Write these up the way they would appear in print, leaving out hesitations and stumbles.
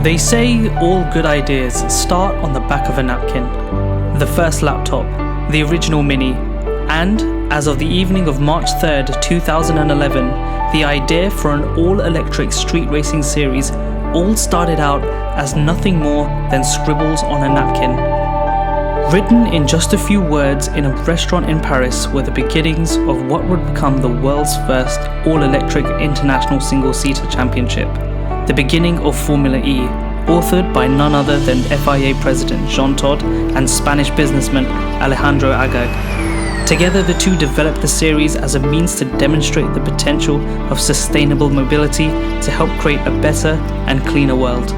They say all good ideas start on the back of a napkin. The first laptop, the original Mini, and, as of the evening of March 3rd, 2011, the idea for an all-electric street racing series all started out as nothing more than scribbles on a napkin. Written in just a few words in a restaurant in Paris were the beginnings of what would become the world's first all-electric international single-seater championship, the beginning of Formula E, authored by none other than FIA President Jean Todt and Spanish businessman Alejandro Agag. Together, the two developed the series as a means to demonstrate the potential of sustainable mobility to help create a better and cleaner world.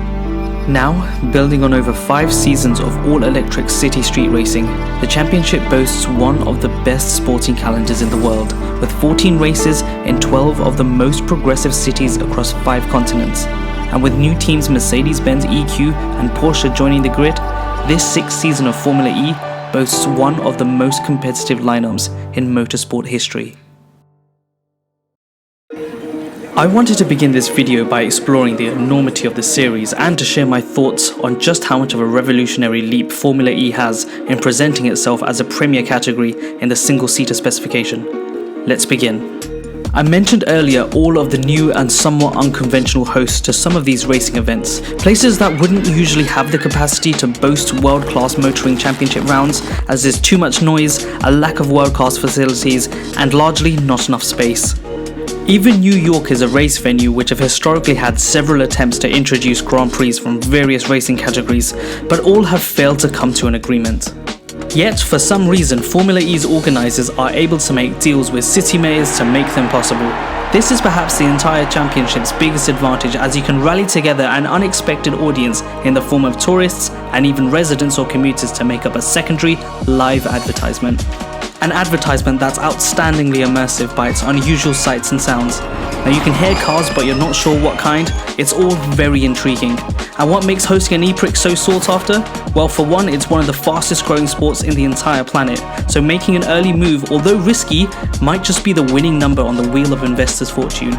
Now, building on over 5 seasons of all-electric city street racing, the championship boasts one of the best sporting calendars in the world, with 14 races in 12 of the most progressive cities across 5 continents. And with new teams Mercedes-Benz EQ and Porsche joining the grid, this 6th season of Formula E boasts one of the most competitive lineups in motorsport history. I wanted to begin this video by exploring the enormity of the series and to share my thoughts on just how much of a revolutionary leap Formula E has in presenting itself as a premier category in the single-seater specification. Let's begin. I mentioned earlier all of the new and somewhat unconventional hosts to some of these racing events, places that wouldn't usually have the capacity to boast world-class motoring championship rounds, as there's too much noise, a lack of world-class facilities, and largely not enough space. Even New York is a race venue which have historically had several attempts to introduce Grand Prix from various racing categories, but all have failed to come to an agreement. Yet, for some reason, Formula E's organisers are able to make deals with city mayors to make them possible. This is perhaps the entire championship's biggest advantage, as you can rally together an unexpected audience in the form of tourists and even residents or commuters to make up a secondary, live advertisement. An advertisement that's outstandingly immersive by its unusual sights and sounds. Now you can hear cars but you're not sure what kind. It's all very intriguing. And what makes hosting an E-Prix so sought after? Well, for one, it's one of the fastest growing sports in the entire planet, so making an early move, although risky, might just be the winning number on the wheel of investors' fortune.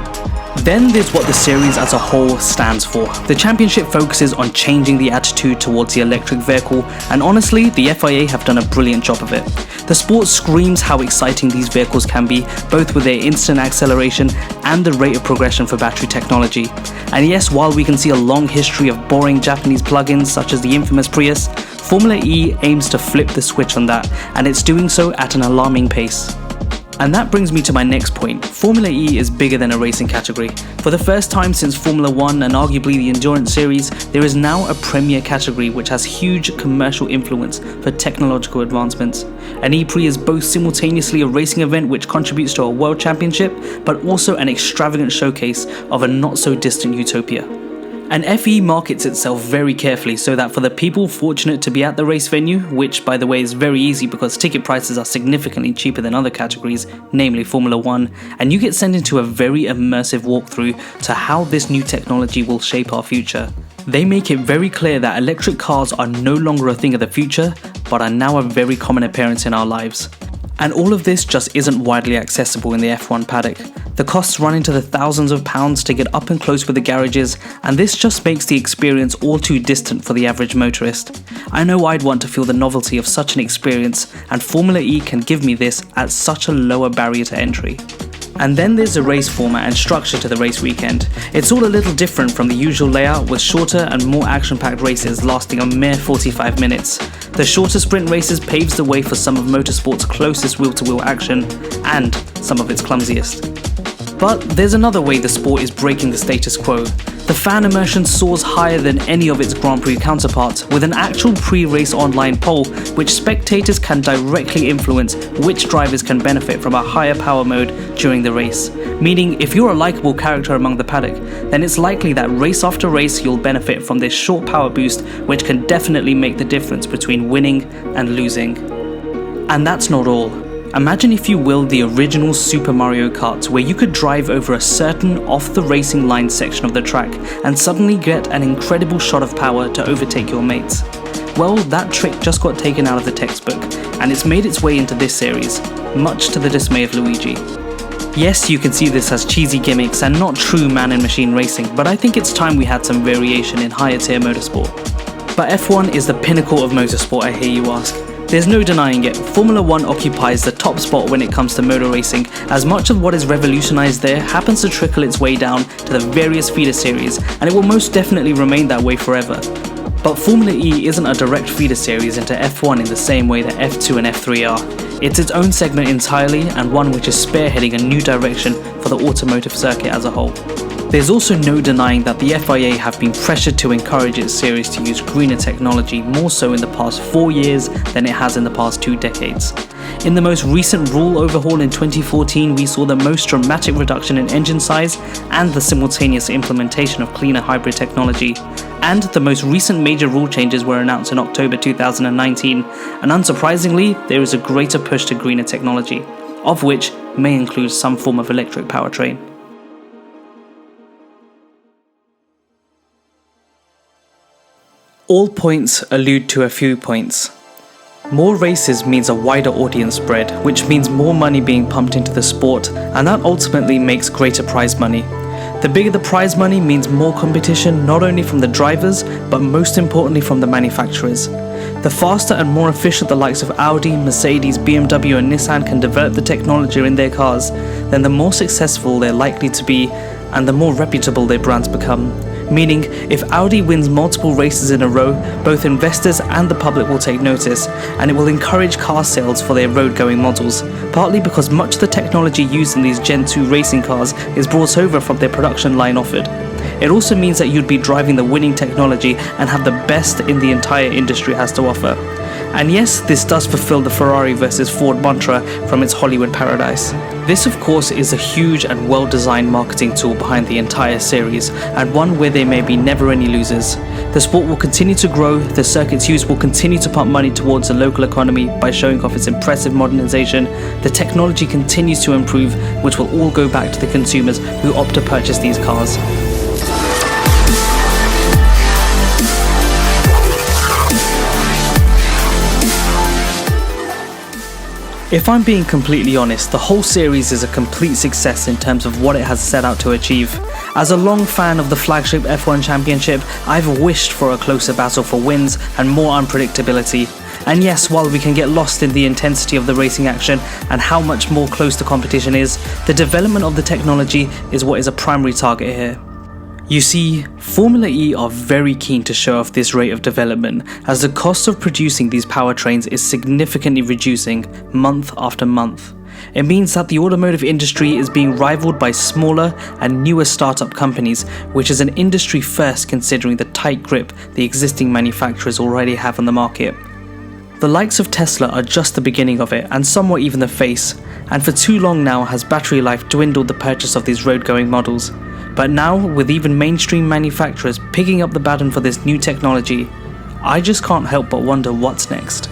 Then there's what the series as a whole stands for. The championship focuses on changing the attitude towards the electric vehicle, and honestly, the FIA have done a brilliant job of it. The sport screams how exciting these vehicles can be, both with their instant acceleration and the rate of progression for battery technology. And yes, while we can see a long history of boring Japanese plugins such as the infamous Prius, Formula E aims to flip the switch on that, and it's doing so at an alarming pace. And that brings me to my next point. Formula E is bigger than a racing category. For the first time since Formula 1 and arguably the Endurance Series, there is now a premier category which has huge commercial influence for technological advancements. An E-Prix is both simultaneously a racing event which contributes to a world championship, but also an extravagant showcase of a not-so-distant utopia. And FE markets itself very carefully so that for the people fortunate to be at the race venue, which by the way is very easy because ticket prices are significantly cheaper than other categories, namely Formula 1, and you get sent into a very immersive walkthrough to how this new technology will shape our future. They make it very clear that electric cars are no longer a thing of the future, but are now a very common appearance in our lives. And all of this just isn't widely accessible in the F1 paddock. The costs run into the thousands of pounds to get up and close with the garages, and this just makes the experience all too distant for the average motorist. I know I'd want to feel the novelty of such an experience, and Formula E can give me this at such a lower barrier to entry. And then there's the race format and structure to the race weekend. It's all a little different from the usual layout, with shorter and more action-packed races lasting a mere 45 minutes. The shorter sprint races paves the way for some of motorsport's closest wheel-to-wheel action, and some of its clumsiest. But there's another way the sport is breaking the status quo. The fan immersion soars higher than any of its Grand Prix counterparts, with an actual pre-race online poll which spectators can directly influence which drivers can benefit from a higher power mode during the race. Meaning, if you're a likable character among the paddock, then it's likely that race after race you'll benefit from this short power boost, which can definitely make the difference between winning and losing. And that's not all. Imagine, if you will, the original Super Mario Kart, where you could drive over a certain off-the-racing line section of the track and suddenly get an incredible shot of power to overtake your mates. Well, that trick just got taken out of the textbook, and it's made its way into this series, much to the dismay of Luigi. Yes, you can see this as cheesy gimmicks and not true man and machine racing, but I think it's time we had some variation in higher tier motorsport. But F1 is the pinnacle of motorsport, I hear you ask. There's no denying it, Formula 1 occupies the top spot when it comes to motor racing, as much of what is revolutionized there happens to trickle its way down to the various feeder series, and it will most definitely remain that way forever. But Formula E isn't a direct feeder series into F1 in the same way that F2 and F3 are. It's its own segment entirely, and one which is spearheading a new direction for the automotive circuit as a whole. There's also no denying that the FIA have been pressured to encourage its series to use greener technology more so in the past 4 years than it has in the past 2 decades. In the most recent rule overhaul in 2014, we saw the most dramatic reduction in engine size and the simultaneous implementation of cleaner hybrid technology. And the most recent major rule changes were announced in October 2019, and unsurprisingly, there is a greater push to greener technology, of which may include some form of electric powertrain. All points allude to a few points. More races means a wider audience spread, which means more money being pumped into the sport, and that ultimately makes greater prize money. The bigger the prize money means more competition, not only from the drivers, but most importantly from the manufacturers. The faster and more efficient the likes of Audi, Mercedes, BMW and Nissan can develop the technology in their cars, then the more successful they're likely to be and the more reputable their brands become. Meaning, if Audi wins multiple races in a row, both investors and the public will take notice, and it will encourage car sales for their road-going models, partly because much of the technology used in these Gen 2 racing cars is brought over from their production line offered. It also means that you'd be driving the winning technology and have the best in the entire industry has to offer. And yes, this does fulfill the Ferrari versus Ford mantra from its Hollywood paradise. This of course is a huge and well-designed marketing tool behind the entire series, and one where there may be never any losers. The sport will continue to grow, the circuit's use will continue to pump money towards the local economy by showing off its impressive modernization, the technology continues to improve, which will all go back to the consumers who opt to purchase these cars. If I'm being completely honest, the whole series is a complete success in terms of what it has set out to achieve. As a long fan of the flagship F1 Championship, I've wished for a closer battle for wins and more unpredictability. And yes, while we can get lost in the intensity of the racing action and how much more close the competition is, the development of the technology is what is a primary target here. You see, Formula E are very keen to show off this rate of development, as the cost of producing these powertrains is significantly reducing month after month. It means that the automotive industry is being rivaled by smaller and newer startup companies, which is an industry first considering the tight grip the existing manufacturers already have on the market. The likes of Tesla are just the beginning of it, and somewhat even the face, and for too long now has battery life dwindled the purchase of these road-going models. But now, with even mainstream manufacturers picking up the baton for this new technology, I just can't help but wonder what's next.